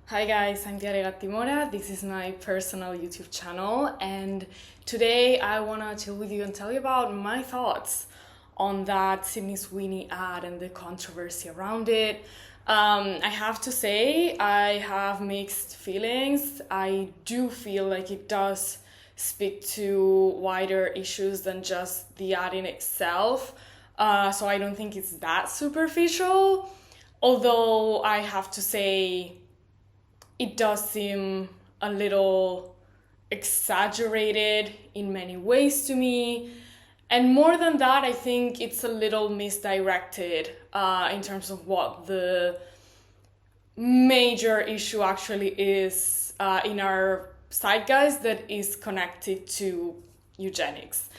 Hi guys, I'm Tiare Gattimora. This is my personal YouTube channel, and today I wanna chill with you and tell you about my thoughts on that Sydney Sweeney ad and the controversy around it. I have to say, I have mixed feelings. I do feel like it does speak to wider issues than just the ad in itself. So I don't think it's that superficial. Although I have to say, it does seem a little exaggerated in many ways to me. And more than that, I think it's a little misdirected in terms of what the major issue actually is in our zeitgeist that is connected to eugenics.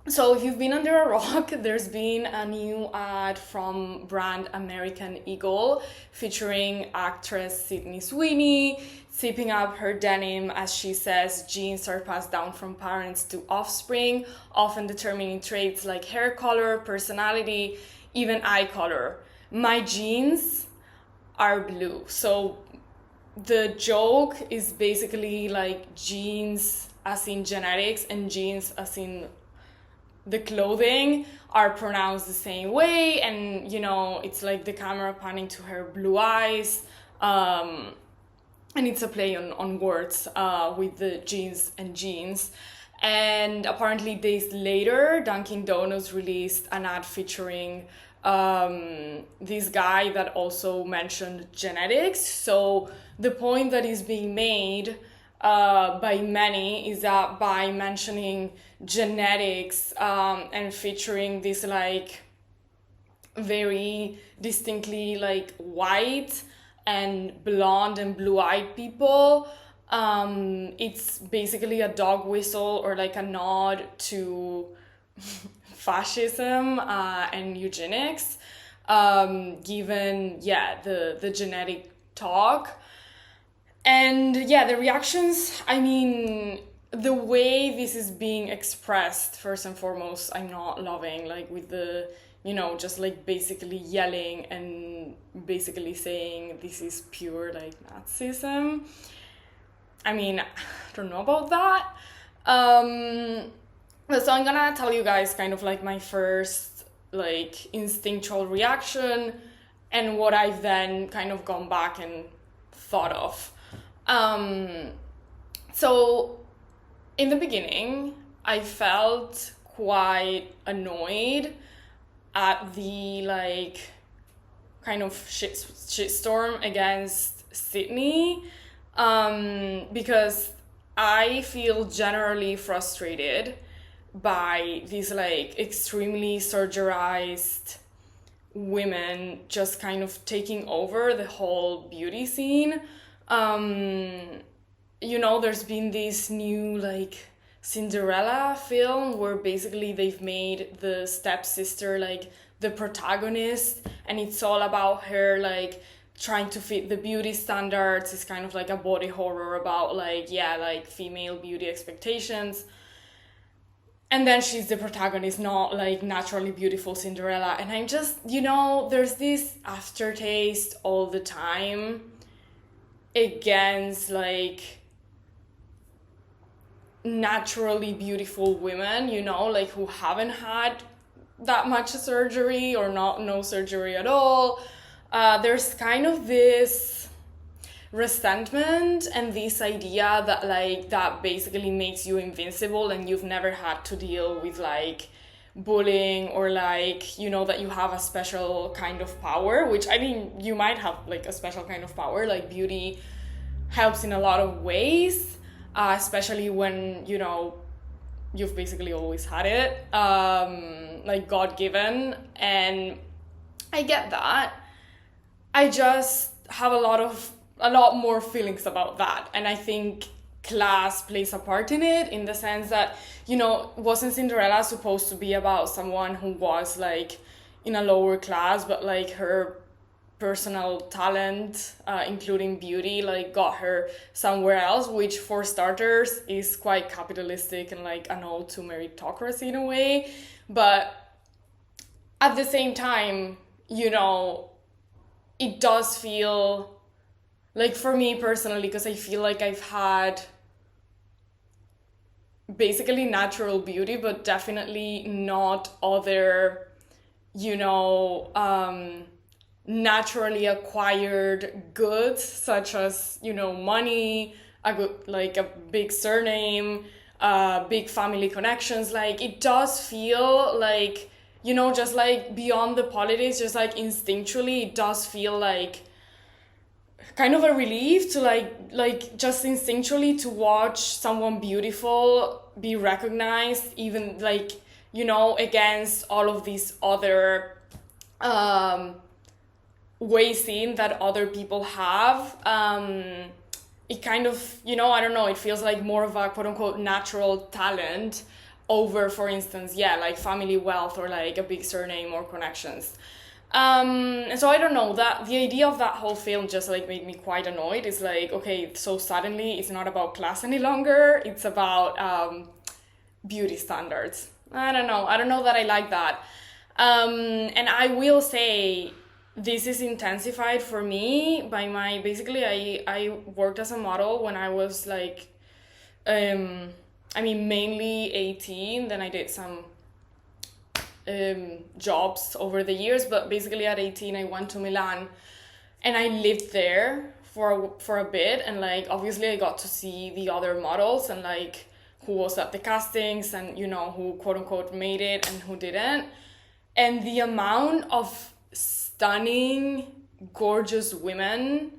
So if you've been under a rock, there's been a new ad from brand American Eagle featuring actress Sydney Sweeney zipping up her denim as she says genes are passed down from parents to offspring, often determining traits like hair color, personality, even eye color. My genes are blue. So the joke is basically like genes as in genetics and genes as in the clothing are pronounced the same way, and it's like the camera panning to her blue eyes, and it's a play on words with the jeans and jeans. And apparently days later, Dunkin' Donuts released an ad featuring this guy that also mentioned genetics. So the point that is being made by many is that by mentioning genetics and featuring these like very distinctly like white and blonde and blue-eyed people, it's basically a dog whistle or like a nod to fascism and eugenics, given the genetic talk. And the reactions, I mean, the way this is being expressed, first and foremost, I'm not loving, like with the, just like basically yelling and basically saying this is pure like Nazism. I mean, I don't know about that. So I'm gonna tell you guys kind of like my first like instinctual reaction and what I've then kind of gone back and thought of. So in the beginning, I felt quite annoyed at the like kind of shitstorm against Sydney, because I feel generally frustrated by these like extremely surgerized women just kind of taking over the whole beauty scene. There's been this new like Cinderella film where basically they've made the stepsister like the protagonist, and it's all about her like trying to fit the beauty standards. It's kind of like a body horror about like female beauty expectations. And then she's the protagonist, not like naturally beautiful Cinderella. And I'm just, there's this aftertaste all the time against like naturally beautiful women, like who haven't had that much surgery or no surgery at all. There's kind of this resentment and this idea that like that basically makes you invincible and you've never had to deal with like bullying or like that you have a special kind of power, which I mean you might have like a special kind of power. Like beauty helps in a lot of ways, especially when you've basically always had it, like God-given. And I get that. I just have a lot more feelings about that, and I think class plays a part in it, in the sense that wasn't Cinderella supposed to be about someone who was like in a lower class, but like her personal talent, including beauty, like got her somewhere else, which for starters is quite capitalistic and like an ode to meritocracy in a way. But at the same time, it does feel like for me personally, because I feel like I've had basically natural beauty, but definitely not other, you know, naturally acquired goods such as, you know, money, a good, like a big surname, big family connections. Like it does feel like, you know, just like beyond the politics, just like instinctually, it does feel like kind of a relief to like just instinctually to watch someone beautiful be recognized, even like, you know, against all of these other ways in that other people have. It kind of, you know, I don't know, it feels like more of a quote unquote natural talent over, for instance, yeah, like family wealth or like a big surname or connections. And so I don't know, that the idea of that whole film just like made me quite annoyed. It's like, okay, so suddenly it's not about class any longer, it's about beauty standards. I don't know that I like that. And I will say this is intensified for me by my, basically I worked as a model when I was like, I mean, mainly 18, then I did some jobs over the years, but basically at 18 I went to Milan and I lived there for a bit, and like obviously I got to see the other models and like who was at the castings and, you know, who quote unquote made it and who didn't. And the amount of stunning, gorgeous women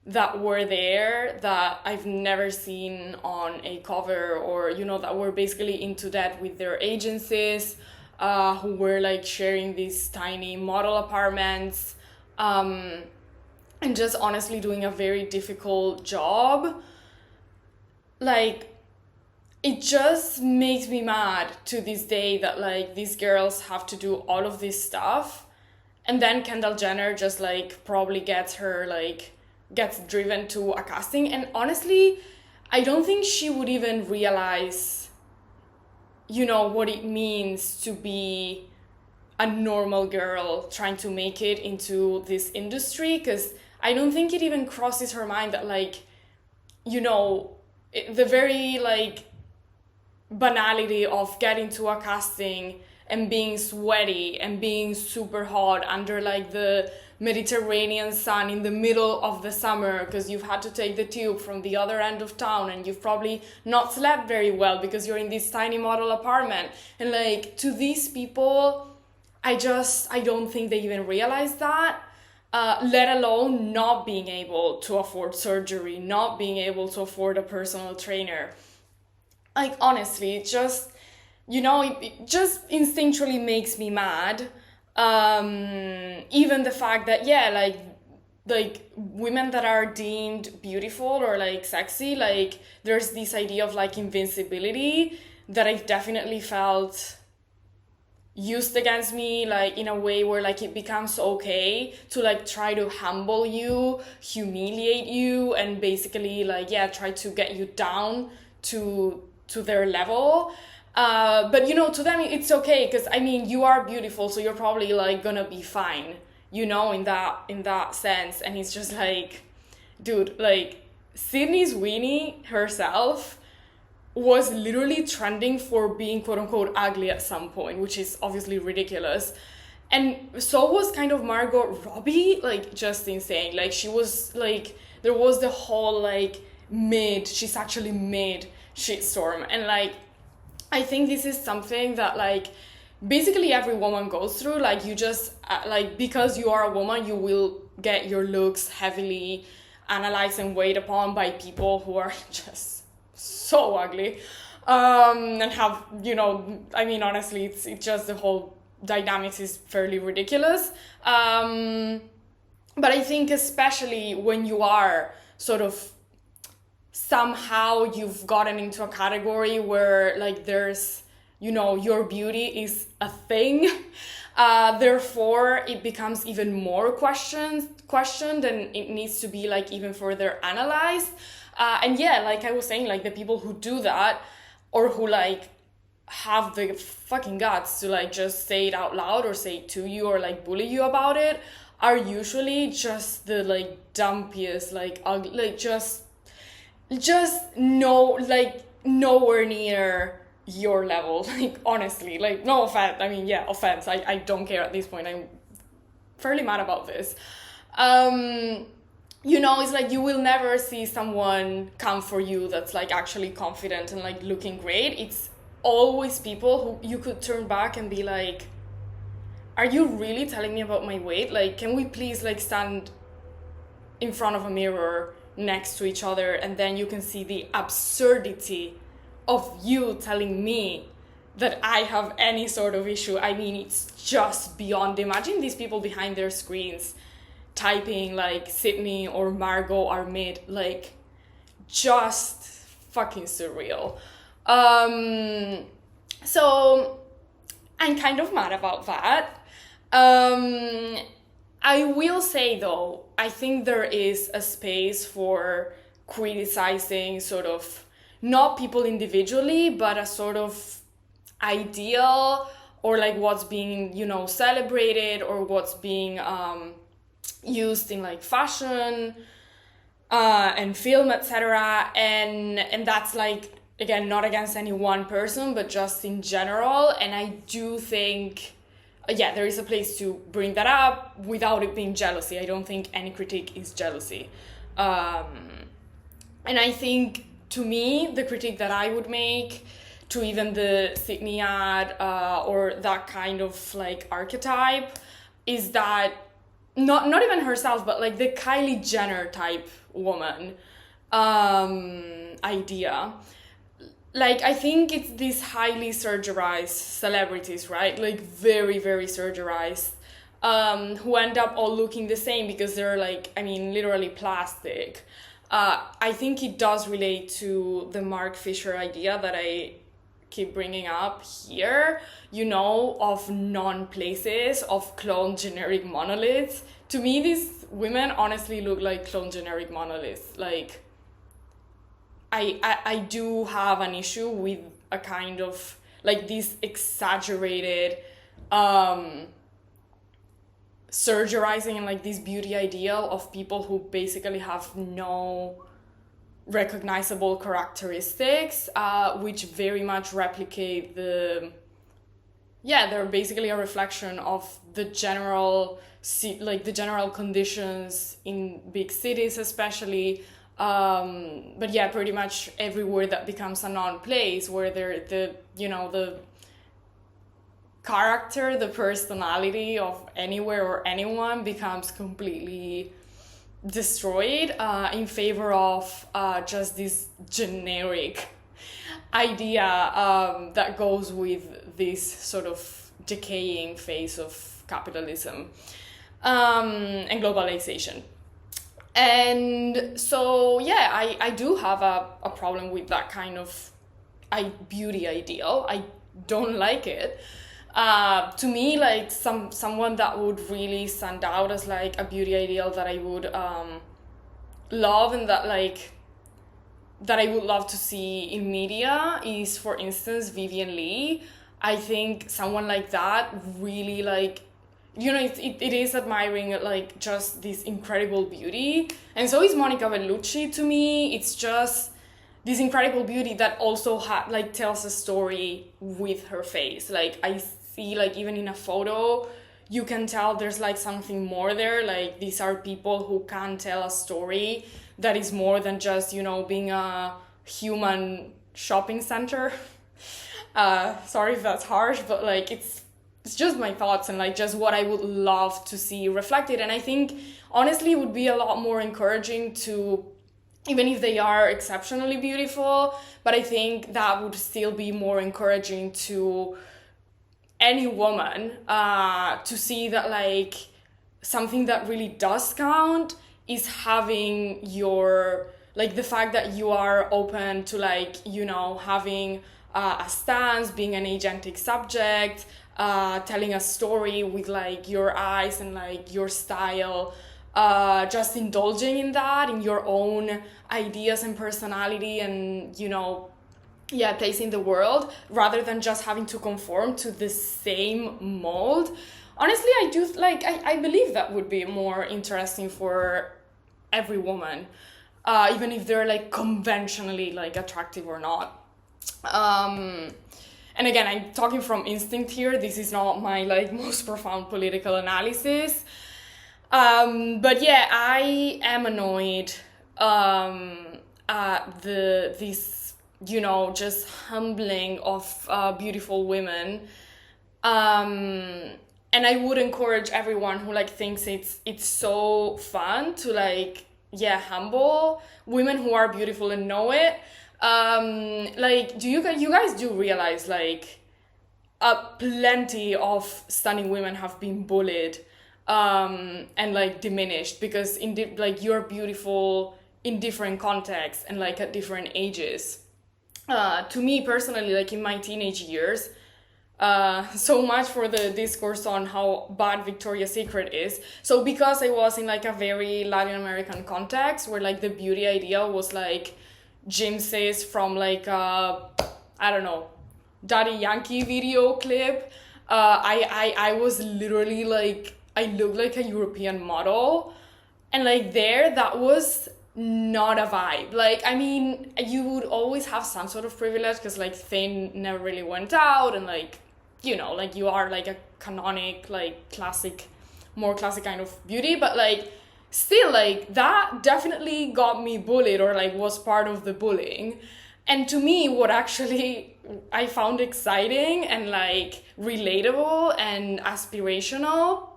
that were there that I've never seen on a cover, or, you know, that were basically into that with their agencies, who were like sharing these tiny model apartments, and just honestly doing a very difficult job. Like, it just makes me mad to this day that like these girls have to do all of this stuff, and then Kendall Jenner just like probably gets driven to a casting, and honestly I don't think she would even realize, you know, what it means to be a normal girl trying to make it into this industry, because I don't think it even crosses her mind that like, you know, the very like banality of getting to a casting and being sweaty and being super hot under like the Mediterranean sun in the middle of the summer, because you've had to take the tube from the other end of town and you've probably not slept very well because you're in this tiny model apartment. And like, to these people, I don't think they even realize that, let alone not being able to afford surgery, not being able to afford a personal trainer. Like, honestly, it just, you know, it just instinctually makes me mad. Even the fact that, yeah, like women that are deemed beautiful or like sexy, like there's this idea of like invincibility that I've definitely felt used against me, like in a way where like it becomes okay to like try to humble you, humiliate you, and basically like, yeah, try to get you down to their level. But you know, to them it's okay, because I mean, you are beautiful, so you're probably like gonna be fine, you know, in that sense. And it's just like, dude, like Sydney Sweeney herself was literally trending for being quote unquote ugly at some point, which is obviously ridiculous. And so was kind of Margot Robbie, like just insane. Like she was like, there was the whole like she's actually mid shitstorm. And like, I think this is something that like basically every woman goes through. Like you just like, because you are a woman, you will get your looks heavily analyzed and weighed upon by people who are just so ugly, and have, you know, I mean, honestly, it's just the whole dynamics is fairly ridiculous. But I think especially when you are sort of, somehow you've gotten into a category where like there's, you know, your beauty is a thing, therefore it becomes even more questioned, and it needs to be like even further analyzed. And yeah, like I was saying, like the people who do that, or who like have the fucking guts to like just say it out loud or say it to you or like bully you about it, are usually just the like dumpiest, like ugly, like just no, like nowhere near your level. Like honestly, like no offense. I mean, yeah, offense. I don't care at this point. I'm fairly mad about this. You know, it's like you will never see someone come for you that's like actually confident and like looking great. It's always people who you could turn back and be like, are you really telling me about my weight? Like, can we please like stand in front of a mirror next to each other, and then you can see the absurdity of you telling me that I have any sort of issue. I mean, it's just beyond. Imagine these people behind their screens typing like Sydney or Margot are mid, like just fucking surreal. So I'm kind of mad about that. I will say though, I think there is a space for criticizing sort of not people individually, but a sort of ideal, or like what's being, you know, celebrated, or what's being used in like fashion and film, etc. And that's like, again, not against any one person, but just in general. And I do think, yeah, there is a place to bring that up without it being jealousy. I don't think any critique is jealousy. And I think, to me, the critique that I would make to even the Sydney ad or that kind of like archetype is that not even herself, but like the Kylie Jenner type woman idea. Like, I think it's these highly surgerized celebrities, right? Like very, very surgerized, who end up all looking the same because they're like, I mean, literally plastic. I think it does relate to the Mark Fisher idea that I keep bringing up here, you know, of non-places, of clone generic monoliths. To me, these women honestly look like clone generic monoliths. Like, I do have an issue with a kind of like this exaggerated surgerizing and like this beauty ideal of people who basically have no recognizable characteristics, which very much replicate they're basically a reflection of the general conditions in big cities especially. But yeah, pretty much everywhere that becomes a non-place, where the character, the personality of anywhere or anyone becomes completely destroyed in favor of just this generic idea that goes with this sort of decaying phase of capitalism and globalization. And so, yeah, I do have a problem with that kind of beauty ideal. I don't like it. To me, like someone that would really stand out as like a beauty ideal that I would love, and that I would love to see in media is, for instance, Vivian Lee. I think someone like that really like, you know, it is admiring like just this incredible beauty. And so is Monica Bellucci to me. It's just this incredible beauty that also tells a story with her face. Like, I see, like, even in a photo, you can tell there's like something more there. Like, these are people who can tell a story that is more than just, you know, being a human shopping center. Sorry if that's harsh, but like it's just my thoughts and like just what I would love to see reflected. And I think honestly it would be a lot more encouraging to, even if they are exceptionally beautiful, but I think that would still be more encouraging to any woman to see that like something that really does count is having your, like, the fact that you are open to, like, you know, having a stance, being an agentic subject, telling a story with like your eyes and like your style, just indulging in that, in your own ideas and personality and, you know, yeah, place in the world, rather than just having to conform to the same mold. honestly, I do like, I believe that would be more interesting for every woman, even if they're like conventionally like attractive or not. And again, I'm talking from instinct here. This is not my like most profound political analysis. But yeah, I am annoyed at this, you know, just humbling of beautiful women. And I would encourage everyone who like thinks it's so fun to like, yeah, humble women who are beautiful and know it. Like, you guys do realize like plenty of stunning women have been bullied and like diminished because like you're beautiful in different contexts and like at different ages. To me personally, like in my teenage years, so much for the discourse on how bad Victoria's Secret is. So because I was in like a very Latin American context where like the beauty idea was like Jim says from like I don't know, Daddy Yankee video clip, I was literally like, I looked like a European model, and like there that was not a vibe. Like, I mean, you would always have some sort of privilege because like Finn never really went out, and like, you know, like you are like a canonic, like classic, more classic kind of beauty, but like still like that definitely got me bullied or like was part of the bullying. And to me, what actually I found exciting and like relatable and aspirational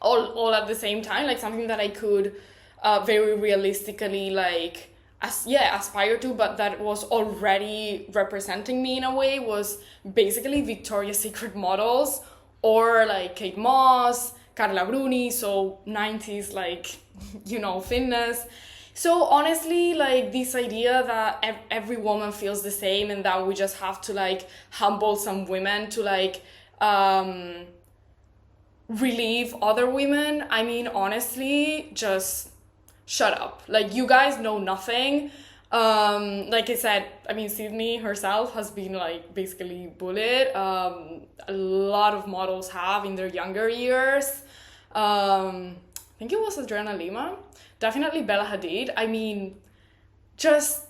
all at the same time, like something that I could very realistically like aspire to, but that was already representing me in a way, was basically Victoria's Secret models or like Kate Moss, Carla Bruni, so 90s like, you know, thinness. So honestly, like this idea that every woman feels the same and that we just have to like humble some women to like relieve other women, I mean, honestly, just shut up. Like, you guys know nothing. Like I said, I mean, Sydney herself has been like basically bullied. A lot of models have in their younger years. I think it was Adriana Lima, definitely Bella Hadid. I mean, just,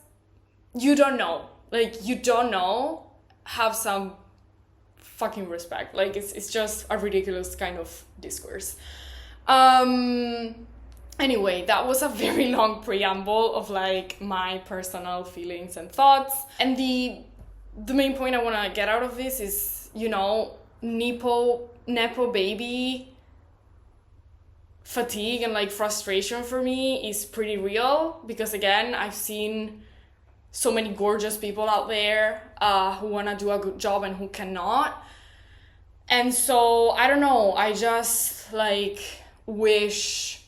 you don't know. Like, you don't know, have some fucking respect. Like, it's just a ridiculous kind of discourse. Anyway, that was a very long preamble of like my personal feelings and thoughts. And the main point I want to get out of this is, you know, Nepo baby fatigue and like frustration for me is pretty real, because again, I've seen so many gorgeous people out there who want to do a good job and who cannot. And so, I don't know, I just like wish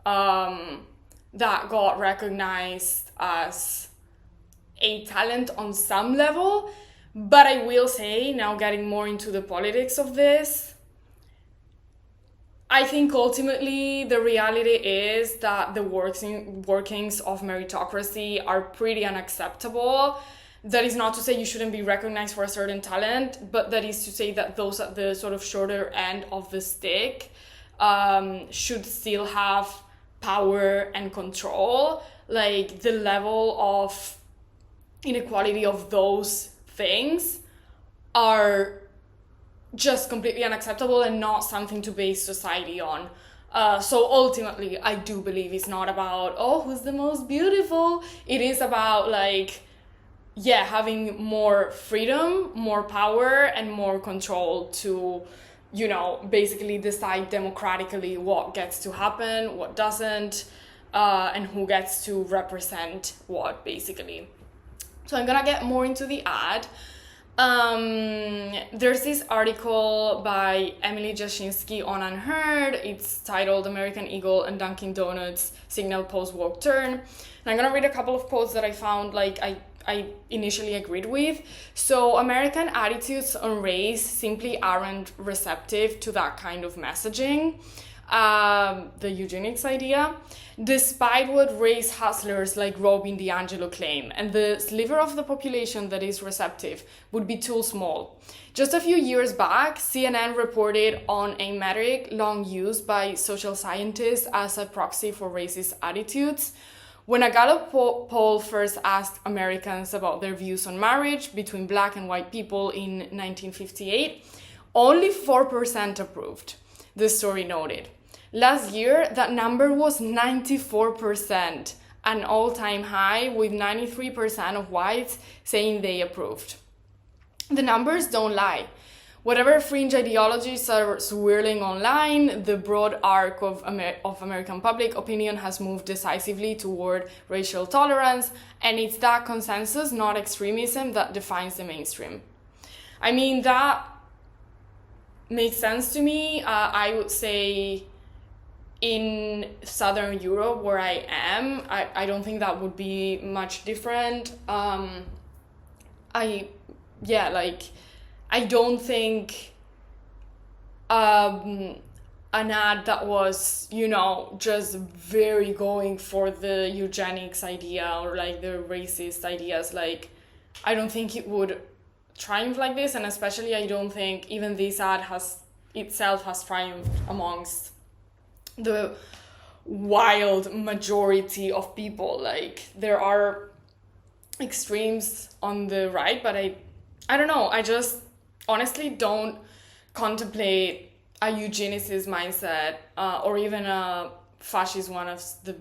that got recognized as a talent on some level. But I will say, now getting more into the politics of this, I think ultimately the reality is that the workings of meritocracy are pretty unacceptable. That is not to say you shouldn't be recognized for a certain talent, but that is to say that those at the sort of shorter end of the stick should still have power and control. Like, the level of inequality of those things are just completely unacceptable and not something to base society on. So ultimately, I do believe it's not about, oh, who's the most beautiful? It is about like, yeah, having more freedom, more power, and more control to, you know, basically decide democratically what gets to happen, what doesn't, and who gets to represent what, basically. So I'm gonna get more into the ad. There's this article by Emily Jashinsky on Unheard. It's titled American Eagle and Dunkin' Donuts Signal Post-Woke Turn. And I'm gonna read a couple of quotes that I found like I initially agreed with. So, American attitudes on race simply aren't receptive to that kind of messaging. the eugenics idea, despite what race hustlers like Robin DiAngelo claim, and the sliver of the population that is receptive would be too small. Just a few years back, CNN reported on a metric long used by social scientists as a proxy for racist attitudes. When a Gallup poll first asked Americans about their views on marriage between black and white people in 1958, only 4% approved, the story noted. Last year, that number was 94%, an all-time high, with 93% of whites saying they approved. The numbers don't lie. Whatever fringe ideologies are swirling online, the broad arc of American public opinion has moved decisively toward racial tolerance, and it's that consensus, not extremism, that defines the mainstream. I mean, that makes sense to me. I would say in Southern Europe, where I am, I don't think that would be much different. I don't think an ad that was, just very going for the eugenics idea or like the racist ideas, like, I don't think it would triumph like this. And especially, I don't think even this ad has triumphed amongst the wild majority of people. Like, there are extremes on the right, but I don't know, I just honestly don't contemplate a eugenicist mindset or even a fascist one of the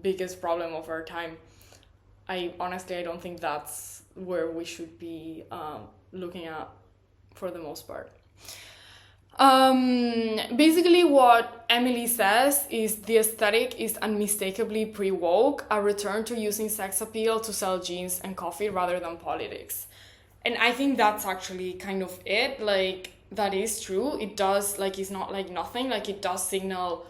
biggest problem of our time. I don't think that's where we should be looking at for the most part. Basically what Emily says is the aesthetic is unmistakably pre-woke, a return to using sex appeal to sell jeans and coffee rather than politics. And I think that's actually kind of it. Like, that is true. It does, like, it's not like nothing. Like, it does signal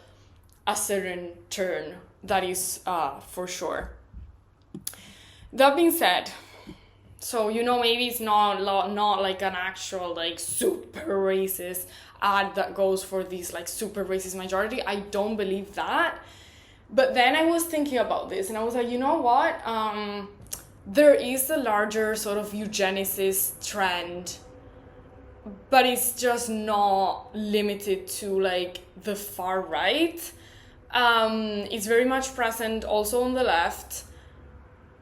a certain turn. That is for sure. That being said, so, maybe it's not like an actual, like, super racist ad that goes for this, like, super racist majority. I don't believe that. But then I was thinking about this, and I was like, you know what? There is a larger sort of eugenicist trend, but it's just not limited to, like, the far right. It's very much present also on the left.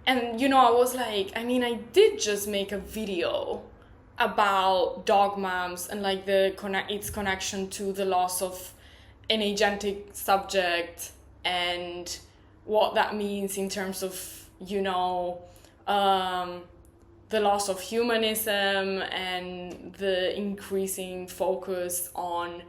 And, I was like, I did just make a video about dog moms and, like, its connection to the loss of an agentic subject and what that means in terms of, the loss of humanism and the increasing focus on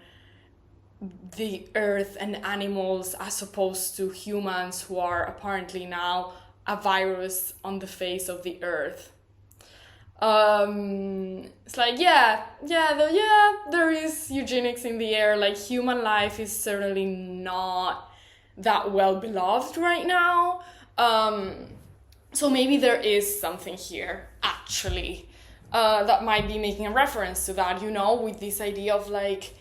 the earth and animals as opposed to humans, who are apparently now a virus on the face of the earth. It's like, there is eugenics in the air. Like, human life is certainly not that well beloved right now. So maybe there is something here, actually, that might be making a reference to that, with this idea of, like,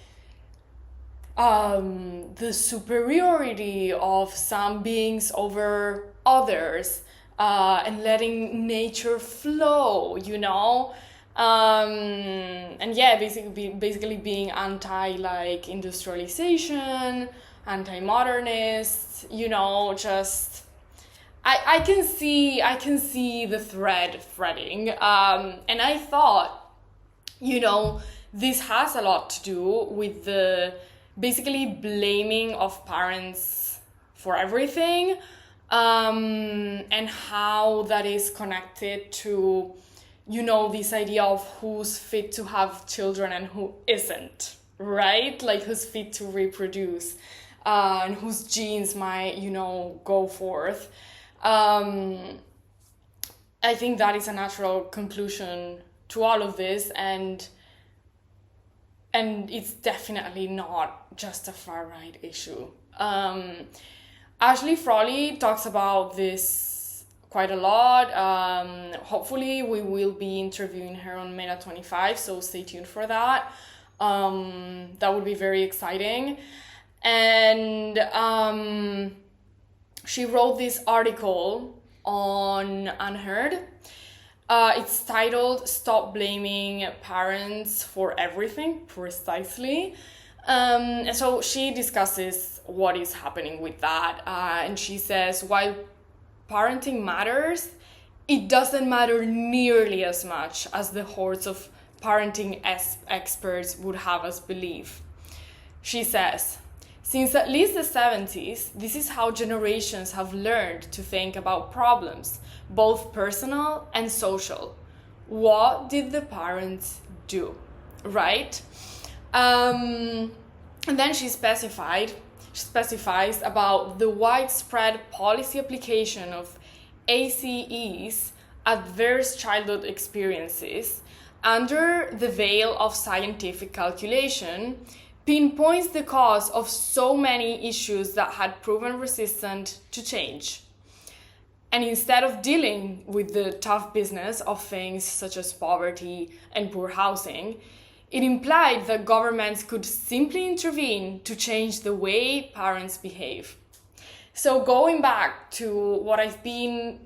the superiority of some beings over others, and letting nature flow, and basically being anti, like, industrialization, anti-modernist, just I can see the threading, and I thought, this has a lot to do with the basically blaming of parents for everything, and how that is connected to, this idea of who's fit to have children and who isn't, right? Like, who's fit to reproduce, and whose genes might, go forth. I think that is a natural conclusion to all of this, and it's definitely not just a far-right issue. Ashley Frawley talks about this quite a lot. Hopefully we will be interviewing her on Meta 25, so stay tuned for that. That would be very exciting. And she wrote this article on Unheard. It's titled "Stop Blaming Parents for Everything," precisely. And so she discusses what is happening with that. And she says, while parenting matters, it doesn't matter nearly as much as the hordes of parenting experts would have us believe. She says, since at least the 70s, this is how generations have learned to think about problems, both personal and social. What did the parents do, right? And then she specifies about the widespread policy application of ACEs, adverse childhood experiences, under the veil of scientific calculation, pinpoints the cause of so many issues that had proven resistant to change. And instead of dealing with the tough business of things such as poverty and poor housing, it implied that governments could simply intervene to change the way parents behave. So going back to what I've been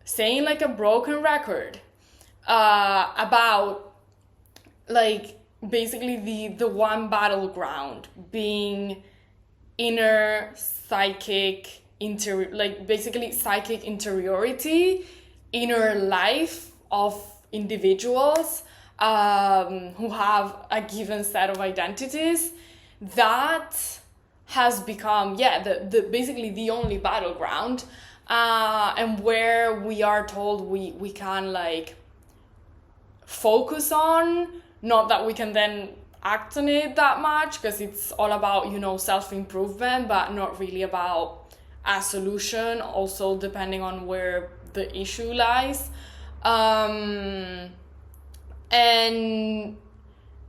saying like a broken record about like basically the one battleground being inner psychic psychic interiority, inner life of individuals who have a given set of identities, that has become the basically the only battleground, and where we are told we can like focus on, not that we can then act on it that much, because it's all about, you know, self-improvement, but not really about a solution, also depending on where the issue lies. And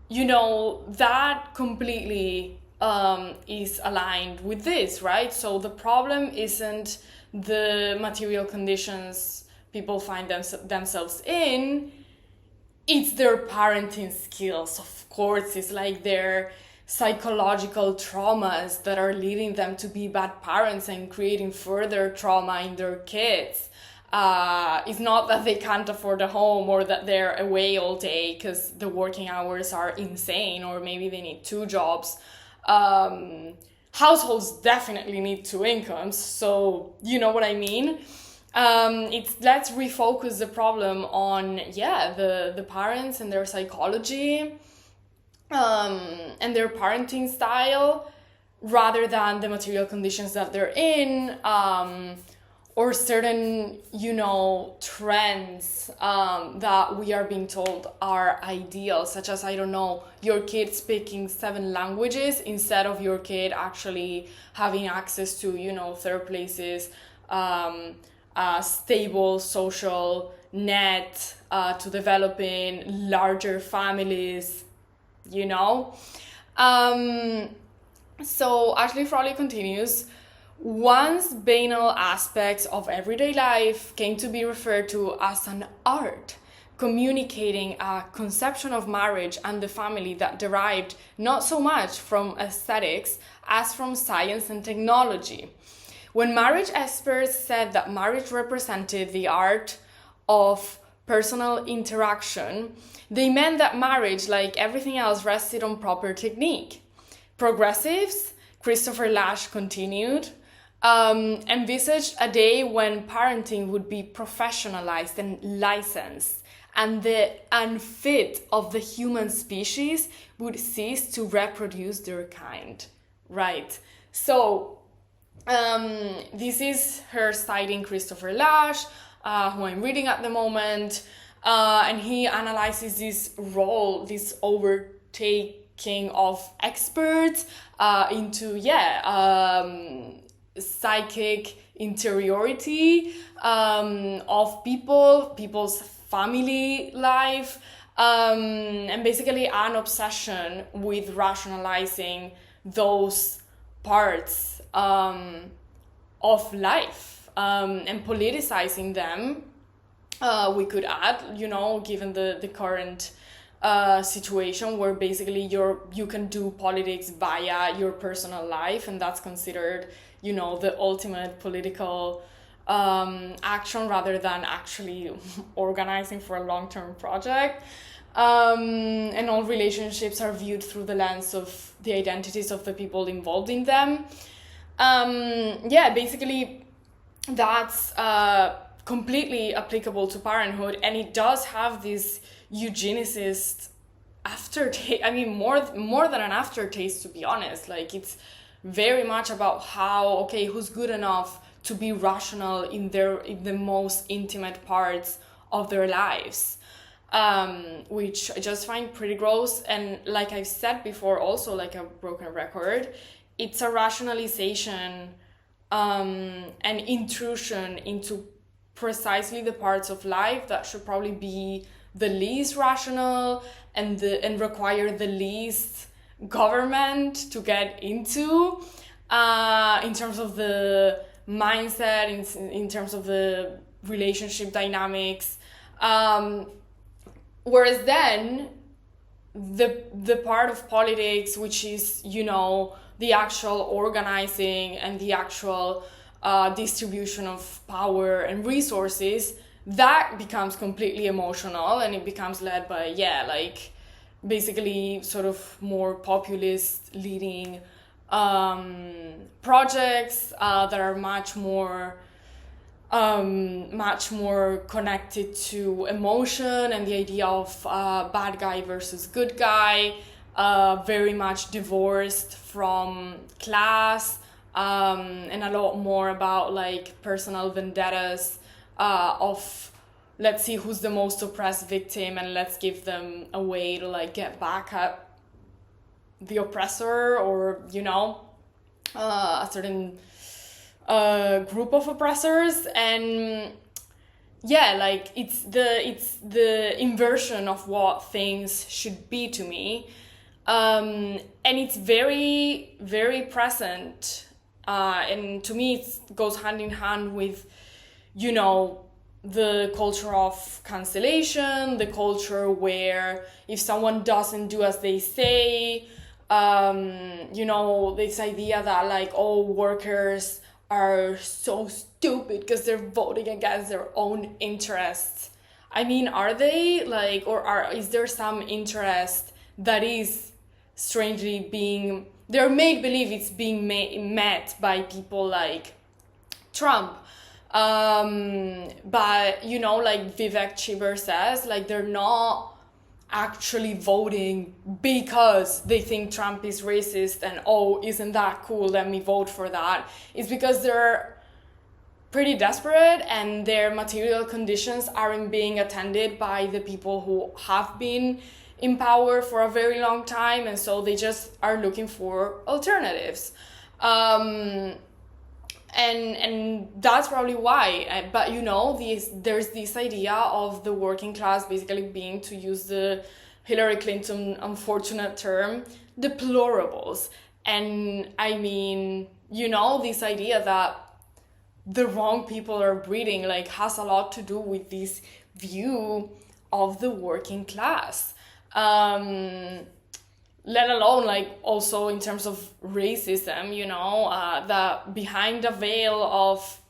you know, that completely is aligned with this, right? So the problem isn't the material conditions people find themselves in, it's their parenting skills. Of course, it's like their psychological traumas that are leading them to be bad parents and creating further trauma in their kids. It's not that they can't afford a home or that they're away all day because the working hours are insane, or maybe they need 2 jobs. Households definitely need 2 incomes, so you know what I mean. Let's refocus the problem on the parents and their psychology, and their parenting style, rather than the material conditions that they're in, or certain, you know, trends that we are being told are ideal, such as, I don't know, your kid speaking 7 languages instead of your kid actually having access to, you know, third places, a stable social net, to developing larger families, you know. So Ashley Frawley continues, once banal aspects of everyday life came to be referred to as an art, communicating a conception of marriage and the family that derived not so much from aesthetics as from science and technology. When marriage experts said that marriage represented the art of personal interaction, they meant that marriage, like everything else, rested on proper technique. Progressives, Christopher Lasch continued, envisaged a day when parenting would be professionalized and licensed, and the unfit of the human species would cease to reproduce their kind. Right. So this is her citing Christopher Lasch, who I'm reading at the moment, and he analyzes this role, this overtaking of experts into psychic interiority of people's family life, and basically an obsession with rationalizing those parts of life, and politicizing them, we could add, you know, given the current situation where basically you can do politics via your personal life, and that's considered, you know, the ultimate political action rather than actually organizing for a long-term project. And all relationships are viewed through the lens of the identities of the people involved in them. Yeah, basically that's completely applicable to parenthood, and it does have this eugenicist aftertaste. I mean, more than an aftertaste, to be honest. Like, it's very much about how, okay, who's good enough to be rational in the most intimate parts of their lives, which I just find pretty gross. And like I've said before, also like a broken record, it's a rationalization and intrusion into precisely the parts of life that should probably be the least rational and require the least government to get into, in terms of the mindset, in terms of the relationship dynamics. Whereas then the part of politics, which is, you know, the actual organizing and the actual distribution of power and resources, that becomes completely emotional, and it becomes led by, yeah, like basically sort of more populist leading projects that are much more connected to emotion and the idea of bad guy versus good guy, very much divorced from class, and a lot more about like personal vendettas of, let's see who's the most oppressed victim and let's give them a way to like get back at the oppressor, or, you know, a certain group of oppressors. And yeah, like it's the inversion of what things should be to me, and it's very, very present, and to me it goes hand in hand with, you know, the culture of cancellation, the culture where if someone doesn't do as they say, you know, this idea that like all workers are so stupid because they're voting against their own interests. I mean, are they? Like, or is there some interest that is strangely being, they're made believe it's being met by people like Trump. But, you know, like Vivek Chiber says, like they're not actually voting because they think Trump is racist and, oh, isn't that cool, let me vote for that. It's because they're pretty desperate and their material conditions aren't being attended by the people who have been in power for a very long time, and so they just are looking for alternatives. And that's probably why. But, you know, there's this idea of the working class basically being, to use the Hillary Clinton unfortunate term, deplorables. And I mean, you know, this idea that the wrong people are breeding like has a lot to do with this view of the working class. Let alone like also in terms of racism, you know, that behind a veil of,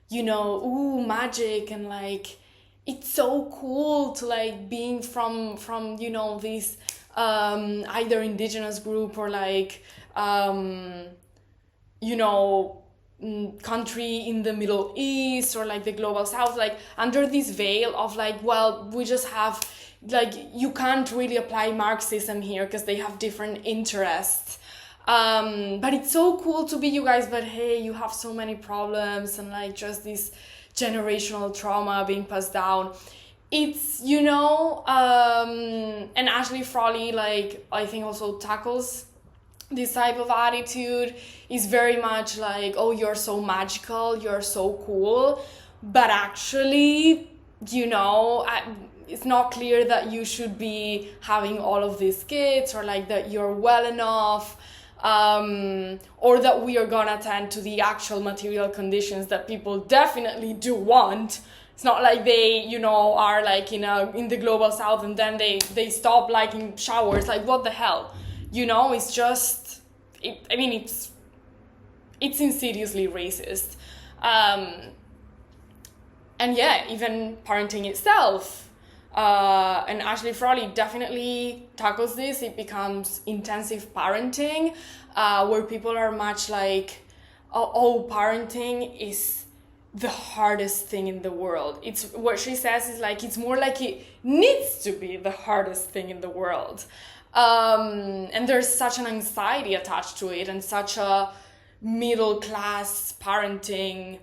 you know, ooh, magic, and like it's so cool to like being from you know, this either indigenous group or like you know, country in the Middle East or like the global South, like under this veil of like, well, we just have, like, you can't really apply Marxism here because they have different interests. But it's so cool to be you guys, but hey, you have so many problems and like just this generational trauma being passed down. It's, you know, and Ashley Frawley, like, I think also tackles this type of attitude. Is very much like, oh, you're so magical, you're so cool, but actually, you know, it's not clear that you should be having all of these kids, or like that you're well enough, or that we are gonna tend to the actual material conditions that people definitely do want. It's not like they, you know, are like in the global south and then they stop liking showers. Like, what the hell? You know, it's just, it's insidiously racist. And yeah, even parenting itself. And Ashley Frawley definitely tackles this. It becomes intensive parenting, where people are much like, oh, parenting is the hardest thing in the world. It's what she says is like, it's more like it needs to be the hardest thing in the world. And there's such an anxiety attached to it and such a middle class parenting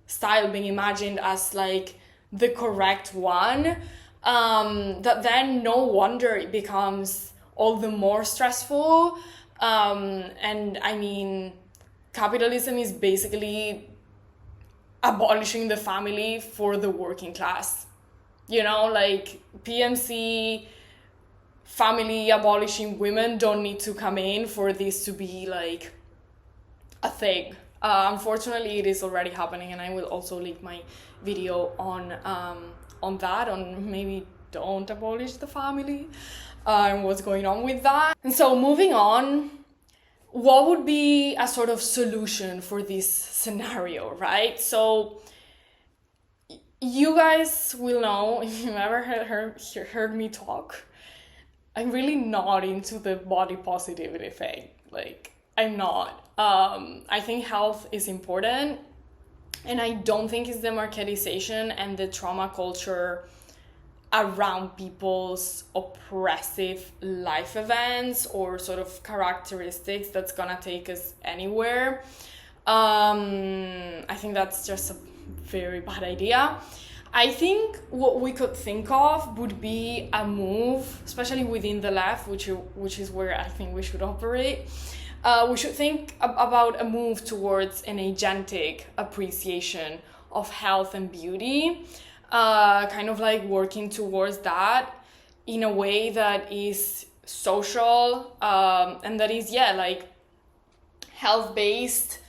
style being imagined as like the correct one, that then no wonder it becomes all the more stressful. And I mean, capitalism is basically abolishing the family for the working class. You know, like PMC, family abolishing women don't need to come in for this to be like a thing. Unfortunately, it is already happening, and I will also link my video on that, on maybe don't abolish the family, and what's going on with that. And so moving on, what would be a sort of solution for this scenario, right? So you guys will know, if you've ever heard me talk, I'm really not into the body positivity thing. Like, I'm not. I think health is important, and I don't think it's the marketization and the trauma culture around people's oppressive life events or sort of characteristics that's gonna take us anywhere. I think that's just a very bad idea. I think what we could think of would be a move, especially within the left, which is where I think we should operate. We should think about a move towards an agentic appreciation of health and beauty, kind of like working towards that in a way that is social, and that is, like health-based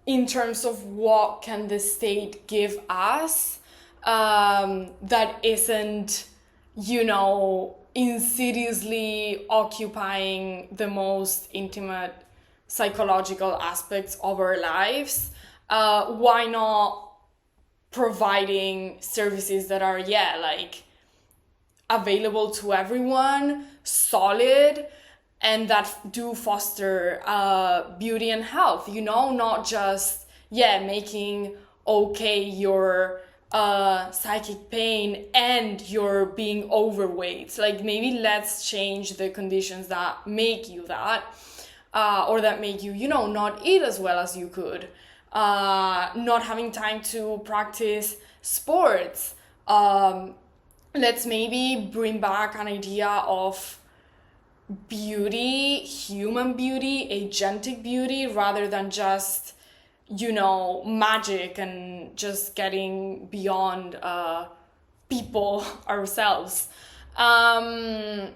in terms of what can the state give us, that isn't, insidiously occupying the most intimate psychological aspects of our lives. Why not providing services that are, available to everyone, solid, and that do foster beauty and health, not just, making okay your psychic pain and your being overweight. Like, maybe let's change the conditions that make you that, or that make you, not eat as well as you could, not having time to practice sports. Let's maybe bring back an idea of beauty, human beauty, agentic beauty, rather than just magic and just getting beyond people ourselves. And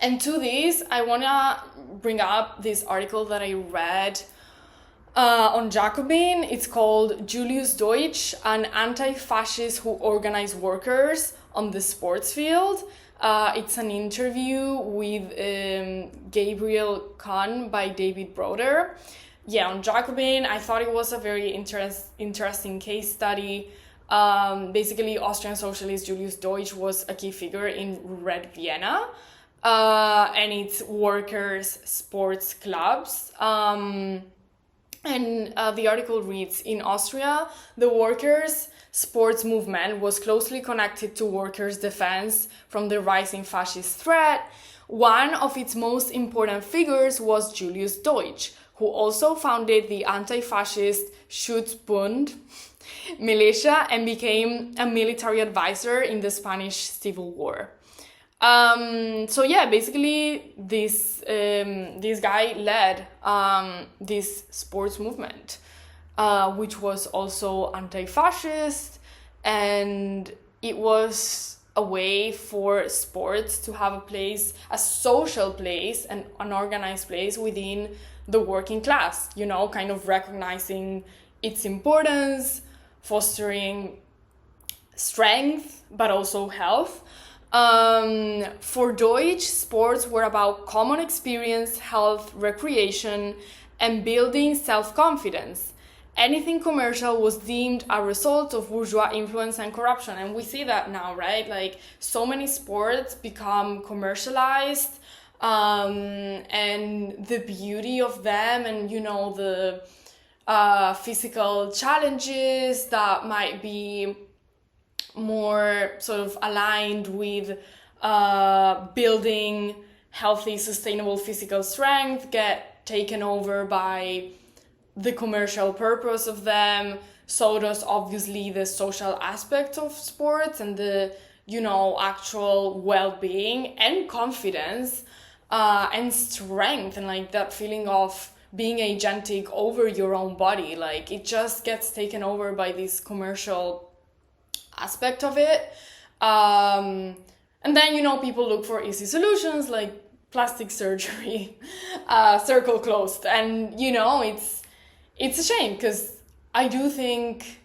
to this, I want to bring up this article that I read on Jacobin. It's called Julius Deutsch, an anti-fascist who organized workers on the sports field. It's an interview with Gabriel Kahn by David Broder. On Jacobin. I thought it was a very interesting case study. Basically, Austrian socialist Julius Deutsch was a key figure in Red Vienna and its workers' sports clubs. And the article reads, in Austria, the workers' sports movement was closely connected to workers' defense from the rising fascist threat. One of its most important figures was Julius Deutsch, who also founded the anti-fascist Schutzbund militia and became a military advisor in the Spanish Civil War. Basically, this guy led this sports movement, which was also anti-fascist, and it was a way for sports to have a place, a social place, and an organized place within the working class, you know, kind of recognizing its importance, fostering strength, but also health. For Deutsch, sports were about common experience, health, recreation, and building self-confidence. Anything commercial was deemed a result of bourgeois influence and corruption. And we see that now, right? Like, so many sports become commercialized, and the beauty of them and, you know, the physical challenges that might be more sort of aligned with building healthy, sustainable physical strength get taken over by the commercial purpose of them. So does obviously the social aspect of sports and the, you know, actual well-being and confidence and strength and like that feeling of being agentic over your own body. Like, it just gets taken over by this commercial aspect of it. And then, you know, people look for easy solutions like plastic surgery, circle closed. And, you know, it's a shame because I do think,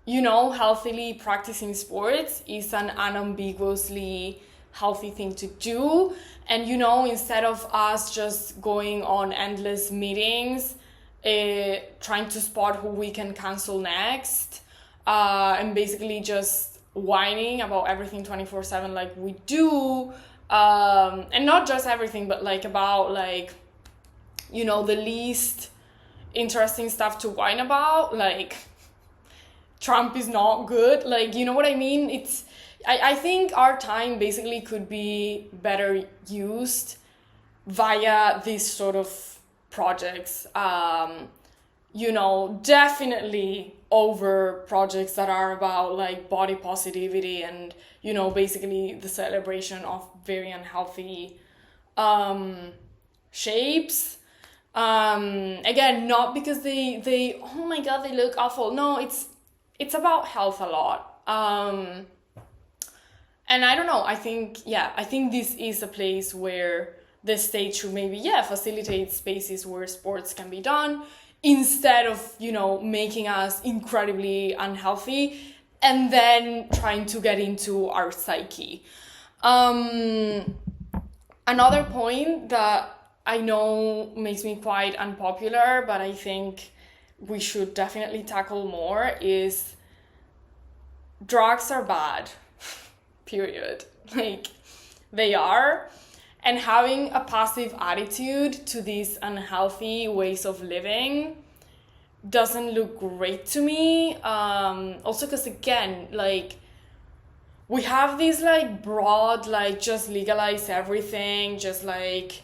you know, healthily practicing sports is an unambiguously healthy thing to do. And, you know, instead of us just going on endless meetings, trying to spot who we can cancel next, and basically just whining about everything 24/7 like we do, and not just everything, but like about like, you know, the least interesting stuff to whine about, like Trump is not good, like, you know what I mean? I think our time basically could be better used via these sort of projects, you know, definitely over projects that are about like body positivity and, you know, basically the celebration of very unhealthy shapes. Again, not because they oh my god, they look awful. No, it's about health a lot. And I don't know, I think this is a place where the state should maybe, facilitate spaces where sports can be done instead of, you know, making us incredibly unhealthy and then trying to get into our psyche. Another point that I know makes me quite unpopular, but I think we should definitely tackle more is drugs are bad, period. Like, they are. And having a passive attitude to these unhealthy ways of living doesn't look great to me. Also because, again, like, we have this, like, broad, like, just legalize everything, just, like,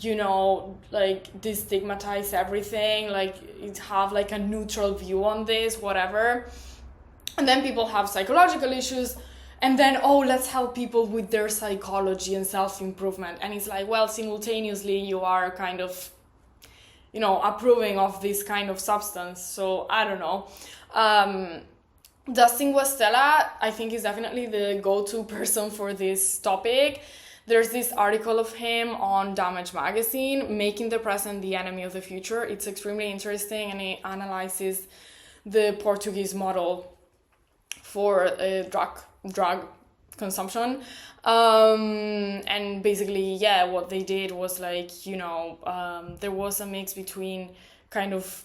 you know, like, destigmatize everything, like, have, like, a neutral view on this, whatever. And then people have psychological issues, and then, let's help people with their psychology and self-improvement. And it's like, well, simultaneously, you are kind of, you know, approving of this kind of substance. So, I don't know. Dustin Guastella, I think, is definitely the go-to person for this topic. There's this article of him on Damage Magazine, Making the Present the Enemy of the Future. It's extremely interesting, and it analyzes the Portuguese model for drug consumption. And basically, what they did was, like, you know, there was a mix between kind of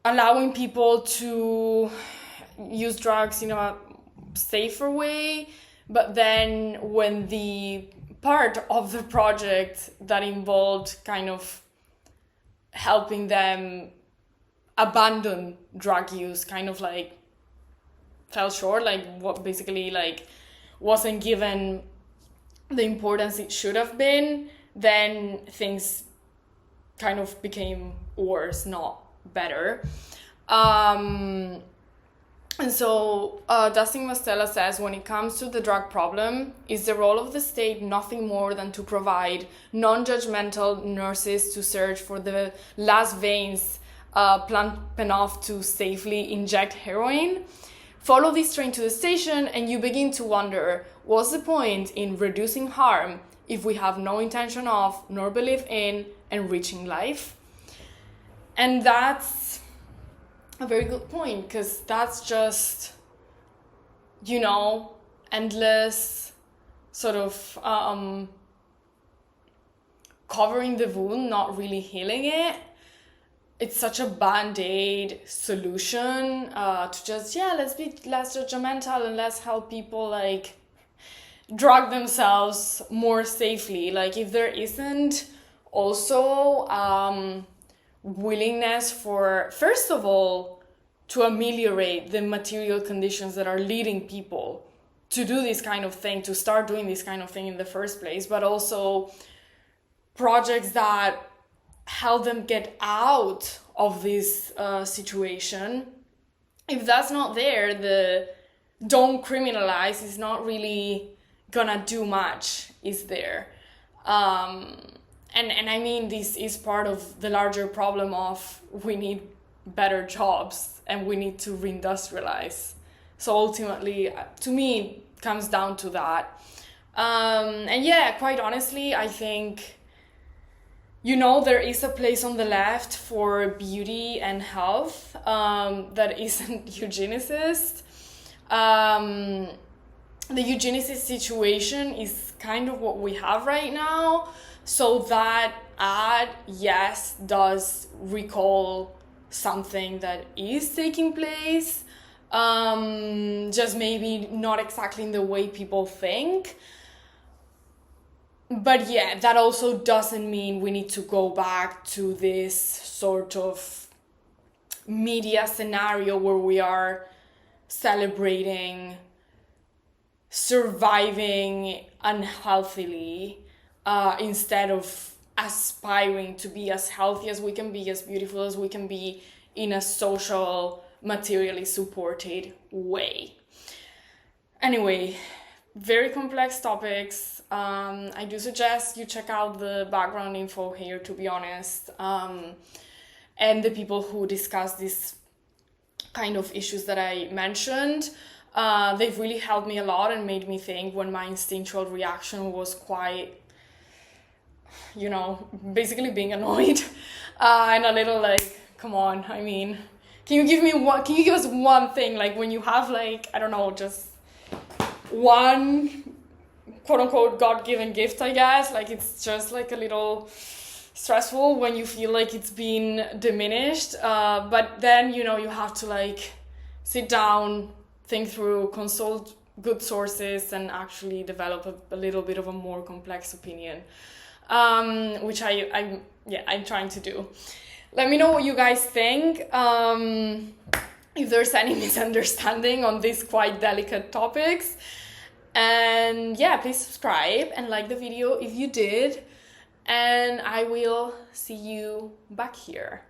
allowing people to use drugs in a safer way, but then when the part of the project that involved kind of helping them abandon drug use kind of like fell short, like what basically like wasn't given the importance it should have been, then things kind of became worse, not better. And so Dustin Mastella says, when it comes to the drug problem, is the role of the state nothing more than to provide non-judgmental nurses to search for the last veins plump enough to safely inject heroin? follow this train to the station and you begin to wonder, what's the point in reducing harm if we have no intention of, nor belief in, enriching life? And that's a very good point, because that's just, you know, endless sort of covering the wound, not really healing it. It's such a band-aid solution to just, let's be less judgmental and let's help people like drug themselves more safely. Like, if there isn't also willingness for, first of all, to ameliorate the material conditions that are leading people to do this kind of thing, to start doing this kind of thing in the first place, but also projects that help them get out of this situation. If that's not there, the don't criminalize is not really gonna do much, is there? And I mean, this is part of the larger problem of we need better jobs and we need to reindustrialize. So ultimately, to me, it comes down to that. And yeah, quite honestly, I think, you know, there is a place on the left for beauty and health that isn't eugenicist. The eugenicist situation is kind of what we have right now. So that ad, yes, does recall something that is taking place, just maybe not exactly in the way people think. But yeah, that also doesn't mean we need to go back to this sort of media scenario where we are celebrating surviving unhealthily instead of aspiring to be as healthy as we can be, as beautiful as we can be, in a social, materially supported way. Anyway, very complex topics. I do suggest you check out the background info here, to be honest, and the people who discuss these kind of issues that I mentioned. They've really helped me a lot and made me think when my instinctual reaction was quite, you know, basically being annoyed and a little like, come on, I mean, can you give us one thing, like when you have like, I don't know, just one quote unquote God-given gift, I guess, like it's just like a little stressful when you feel like it's been diminished, but then, you know, you have to like sit down, think through, consult good sources, and actually develop a little bit of a more complex opinion, which I'm trying to do. Let me know what you guys think. If there's any misunderstanding on these quite delicate topics. And yeah, please subscribe and like the video if you did. And I will see you back here.